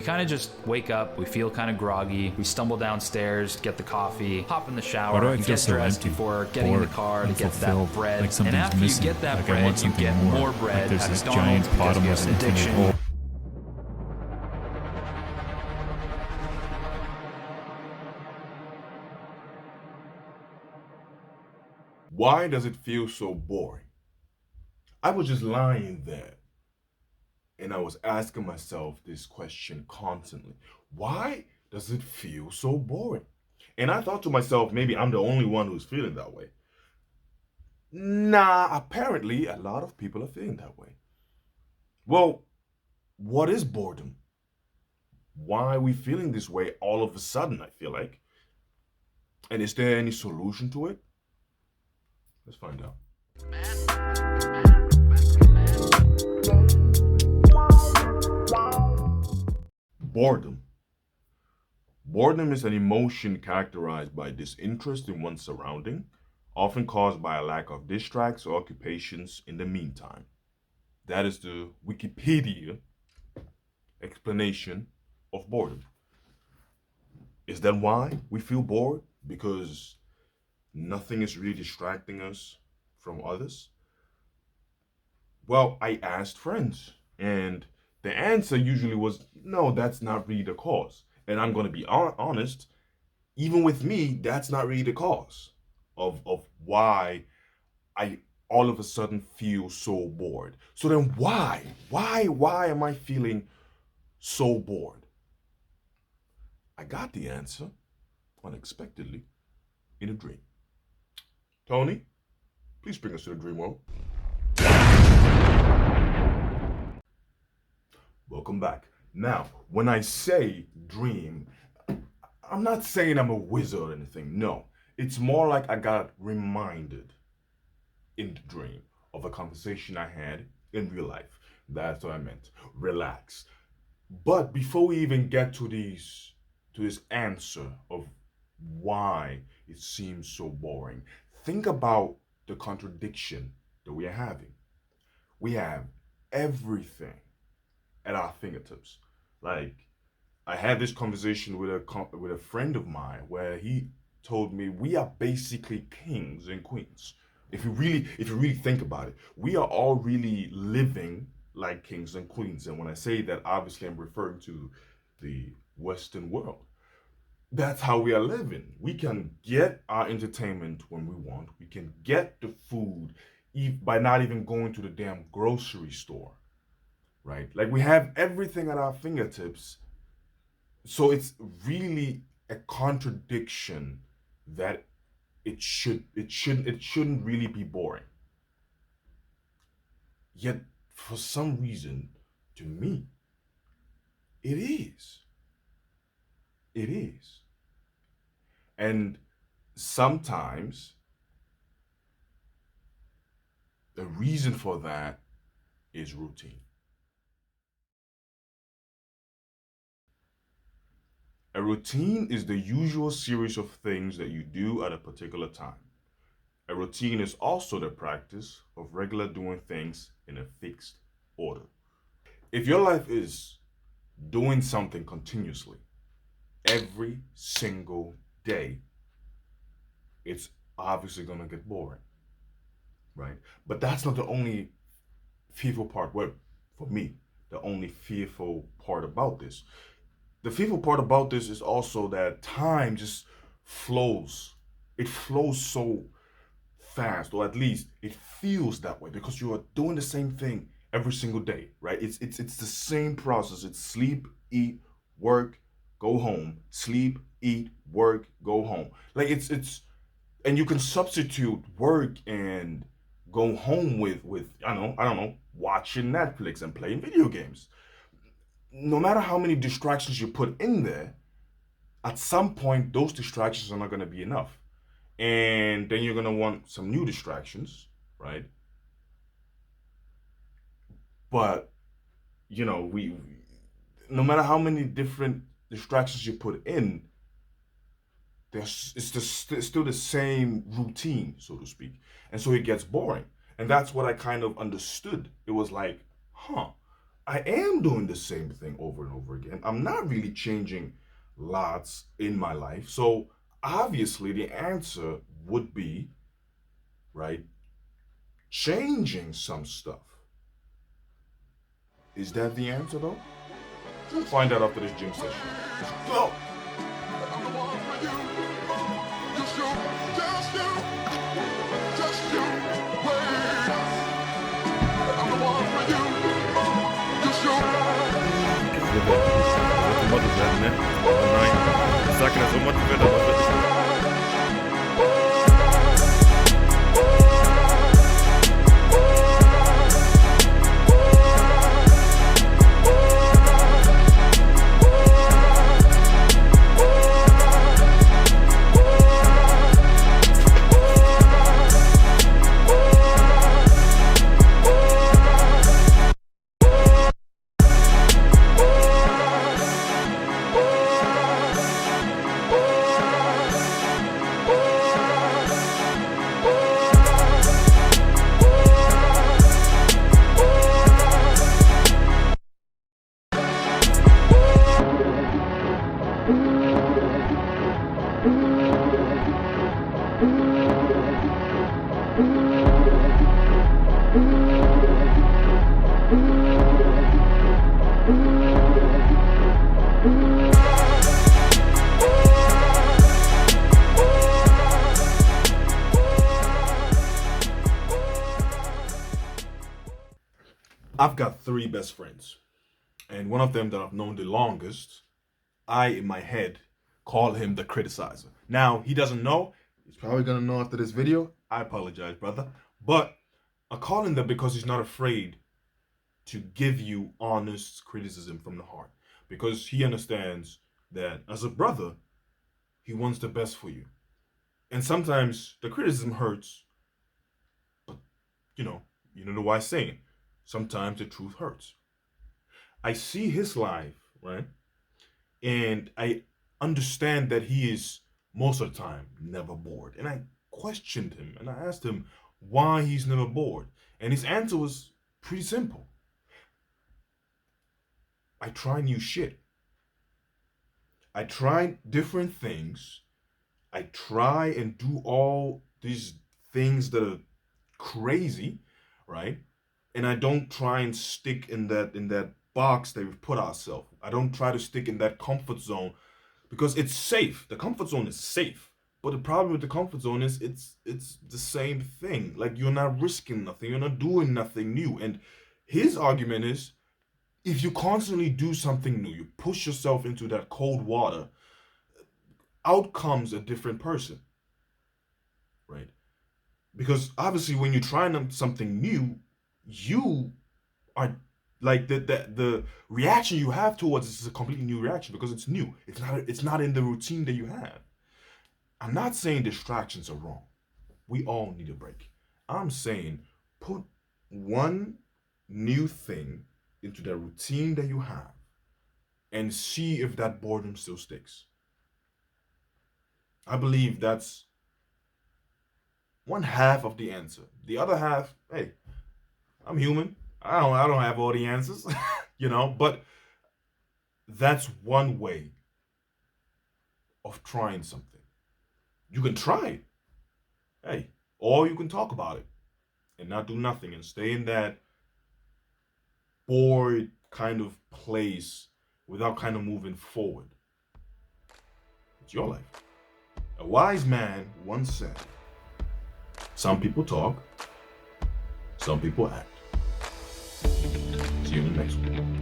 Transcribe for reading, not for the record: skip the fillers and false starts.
We kind of just wake up, we feel kind of groggy, we stumble downstairs, get the coffee, hop in the Why shower, do I and feel get so dressed empty, before getting in the bored, car to get unfulfilled, that bread. like And something's after missing, you get that like I want bread, you something get more, more like bread there's at this McDonald's giant because you bottomless have an infinite addiction. hole. Why does it feel so boring? I was just lying there and I was asking myself this question constantly. Why does it feel so boring? And I thought to myself, maybe I'm the only one who's feeling that way. Nah, apparently a lot of people are feeling that way. Well, what is boredom? Why are we feeling this way all of a sudden, I feel like? And is there any solution to it? Let's find out. Boredom. Boredom is an emotion characterized by disinterest in one's surrounding, often caused by a lack of distracts or occupations in the meantime. That is the Wikipedia explanation of boredom. Is that why we feel bored? Because nothing is really distracting us from others? Well, I asked friends, and the answer usually was no, that's not really the cause. And I'm going to be honest, even with me, that's not really the cause of why I all of a sudden feel so bored. So then why? Why am I feeling so bored? I got the answer unexpectedly in a dream. Tony, please bring us to the dream world. Welcome back. Now, when I say dream, I'm not saying I'm a wizard or anything. No, it's more like I got reminded in the dream of a conversation I had in real life. That's what I meant. Relax. But before we even get to this answer of why it seems so boring, think about the contradiction that we are having. We have everything at our fingertips. Like I had this conversation with a friend of mine where he told me we are basically kings and queens. If you really think about it, we are all really living like kings and queens. And when I say that, obviously I'm referring to the Western world. That's how we are living. We can get our entertainment when we want. We can get the food by not even going to the damn grocery store, right? Like we have everything at our fingertips. So it's really a contradiction that it shouldn't really be boring. Yet for some reason, to me, it is. It is. And sometimes the reason for that is routine. A routine is the usual series of things that you do at a particular time. A routine is also the practice of regular doing things in a fixed order. If your life is doing something continuously every single day, it's obviously going to get boring, right? But that's not the only fearful part. Well, for me, the only fearful part about this. The fearful part about this is also that time just flows. It flows so fast, or at least it feels that way because you are doing the same thing every single day, right? It's the same process. It's sleep, eat, work, go home, sleep, eat, work, go home. Like it's and you can substitute work and go home with I don't know, watching Netflix and playing video games. No matter how many distractions you put in there, at some point those distractions are not going to be enough, and then you're going to want some new distractions, right? But we no matter how many different distractions you put in, it's still the same routine, so to speak, and so it gets boring. And that's what I kind of understood. It was like, huh, I am doing the same thing over and over again. I'm not really changing lots in my life. So obviously the answer would be, right, changing some stuff. Is that the answer though? We'll find out after this gym session. Let's go! I've got three best friends, and one of them that I've known the longest, I, in my head, call him the criticizer. Now, he doesn't know. He's probably going to know after this video. I apologize, brother. But I call him that because he's not afraid to give you honest criticism from the heart. Because he understands that as a brother, he wants the best for you. And sometimes the criticism hurts, but you know the wise saying, sometimes the truth hurts. I see his life, right? And I understand that he is most of the time never bored. And I questioned him and I asked him why he's never bored. And his answer was pretty simple. I try new shit. I try different things. I try and do all these things that are crazy, right? And I don't try and stick in that box that we've put ourselves. I don't try to stick in that comfort zone because it's safe. The comfort zone is safe. But the problem with the comfort zone is it's the same thing. Like, you're not risking nothing. You're not doing nothing new. And his argument is, if you constantly do something new, you push yourself into that cold water, out comes a different person, right? Because obviously when you're trying something new, you are like the reaction you have towards it is a completely new reaction because it's new. It's not in the routine that you have. I'm not saying distractions are wrong. We all need a break. I'm saying put one new thing into the routine that you have and see if that boredom still sticks. I believe that's one half of the answer. The other half, hey, I'm human. I don't have all the answers, but that's one way of trying something. You can try it. Hey, or you can talk about it and not do nothing and stay in that bored kind of place without kind of moving forward. It's your life. A wise man once said, some people talk, some people act. See you in the next one.